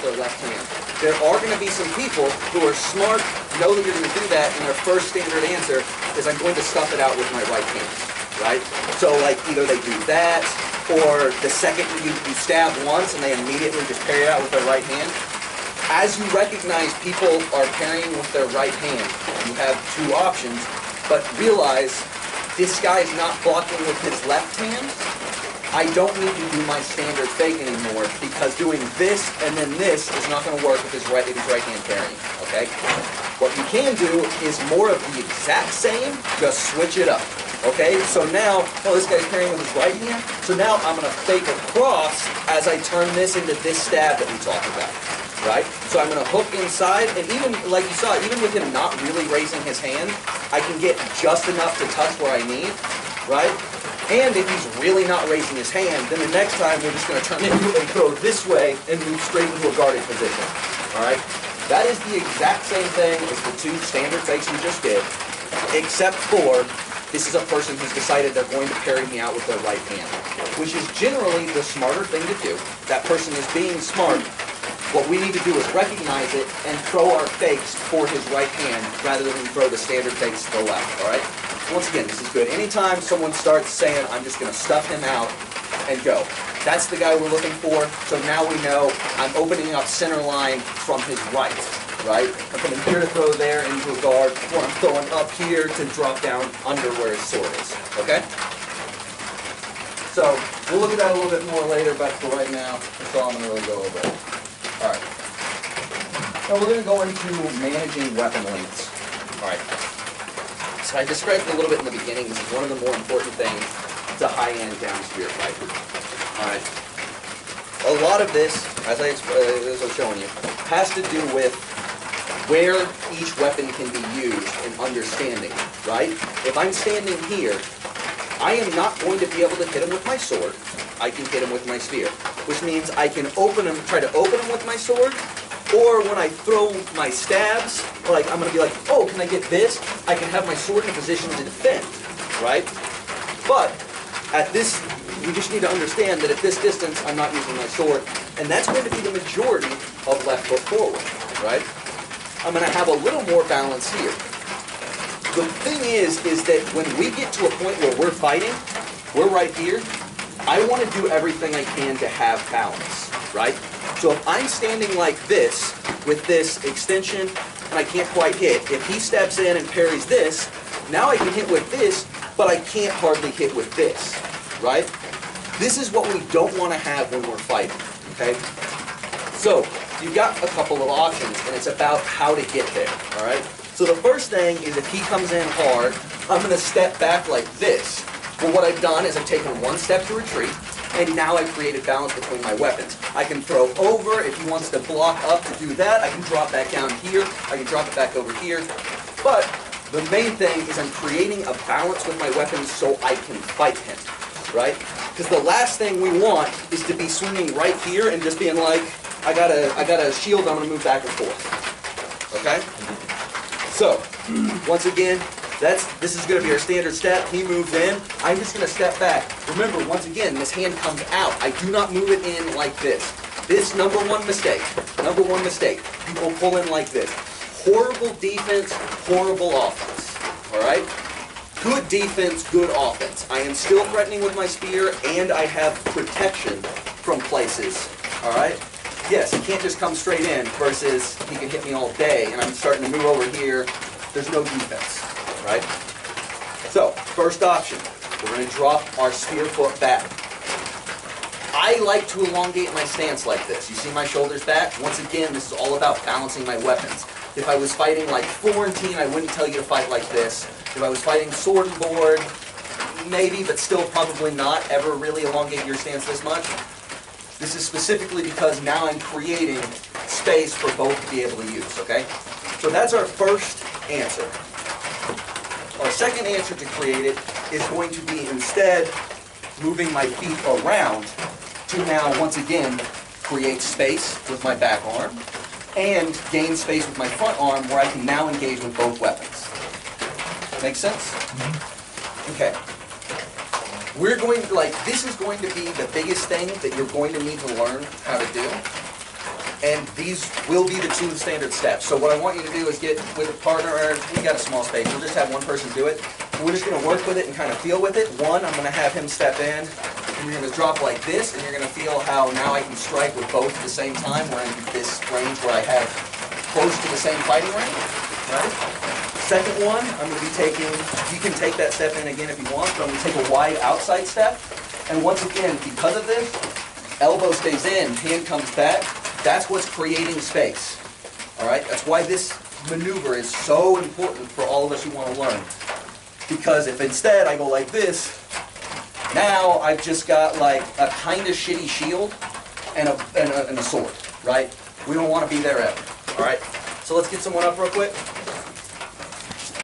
their left hand. There are going to be some people who are smart, know that you're going to do that, and their first standard answer is I'm going to stuff it out with my right hand, right? So like either they do that, or the second you stab once and they immediately just parry it out with their right hand. As you recognize people are parrying with their right hand, you have two options, but realize this guy is not blocking with his left hand. I don't need to do my standard fake anymore because doing this and then this is not going to work with his right hand parrying, okay? What you can do is more of the exact same, just switch it up, okay? So now, oh, this guy's parrying with his right hand, so now I'm going to fake across as I turn this into this stab that we talked about, right? So I'm going to hook inside, and even, like you saw, even with him not really raising his hand, I can get just enough to touch where I need, right? And if he's really not raising his hand, then the next time we're just going to turn it and throw this way and move straight into a guarded position. Alright? That is the exact same thing as the two standard fakes we just did, except for this is a person who's decided they're going to parry me out with their right hand, which is generally the smarter thing to do. That person is being smart. What we need to do is recognize it and throw our fakes for his right hand rather than throw the standard fakes to the left. Alright? Once again, this is good. Anytime someone starts saying, I'm just going to stuff him out and go. That's the guy we're looking for. So now we know I'm opening up center line from his right, right? I'm coming here to throw there into a guard, or I'm throwing up here to drop down under where his sword is, okay? So we'll look at that a little bit more later, but for right now, that's all I'm going to really go over. All right. Now we're going to go into managing weapon lengths. All right. So I described it a little bit in the beginning. This is one of the more important things to high-end downspear fight. All right. A lot of this, as I was showing you, has to do with where each weapon can be used and understanding, right? If I'm standing here, I am not going to be able to hit him with my sword. I can hit him with my spear, which means I can try to open him with my sword, or when I throw my stabs, like I'm going to be like, oh, can I get this? I can have my sword in a position to defend, right? But at this, we just need to understand that at this distance, I'm not using my sword, and that's going to be the majority of left foot forward, right? I'm going to have a little more balance here. The thing is that when we get to a point where we're fighting, we're right here, I want to do everything I can to have balance, right? So if I'm standing like this, with this extension, and I can't quite hit, if he steps in and parries this, now I can hit with this, but I can't hardly hit with this, right? This is what we don't want to have when we're fighting, okay? So, you've got a couple of options, and it's about how to get there, all right? So the first thing is if he comes in hard, I'm going to step back like this. Well, what I've done is I've taken one step to retreat, and now I've created balance between my weapons. I can throw over. If he wants to block up to do that, I can drop back down here. I can drop it back over here. But the main thing is I'm creating a balance with my weapons so I can fight him, right? Because the last thing we want is to be swinging right here and just being like, I got a shield, I'm going to move back and forth. Okay? So, once again, this is going to be our standard step. He moves in. I'm just going to step back. Remember, once again, this hand comes out. I do not move it in like this. This number one mistake. Number one mistake. People pull in like this. Horrible defense, horrible offense. All right? Good defense, good offense. I am still threatening with my spear, and I have protection from places. All right? Yes, he can't just come straight in versus he can hit me all day, and I'm starting to move over here. There's no defense, right? So, first option, we're going to drop our spear foot back. I like to elongate my stance like this. You see my shoulders back? Once again, this is all about balancing my weapons. If I was fighting like Florentine, I wouldn't tell you to fight like this. If I was fighting sword and board, maybe, but still probably not ever really elongate your stance this much. This is specifically because now I'm creating space for both to be able to use, okay? So that's our first answer. Our second answer to create it is going to be instead moving my feet around to now, once again, create space with my back arm and gain space with my front arm where I can now engage with both weapons. Make sense? Okay. We're going to, this is going to be the biggest thing that you're going to need to learn how to do. And these will be the 2 standard steps. So what I want you to do is get with a partner, or we got a small space, we'll just have one person do it. We're just going to work with it and kind of feel with it. One, I'm going to have him step in, and you're going to drop like this, and you're going to feel how now I can strike with both at the same time. We're in this range where I have close to the same fighting range, right? Second one, I'm going to be taking, you can take that step in again if you want, but I'm going to take a wide outside step. And once again, because of this, elbow stays in, hand comes back. That's what's creating space. All right? That's why this maneuver is so important for all of us who want to learn. Because if instead I go like this, now I've just got like a kind of shitty shield and a sword, right? We don't want to be there ever. All right? So let's get someone up real quick.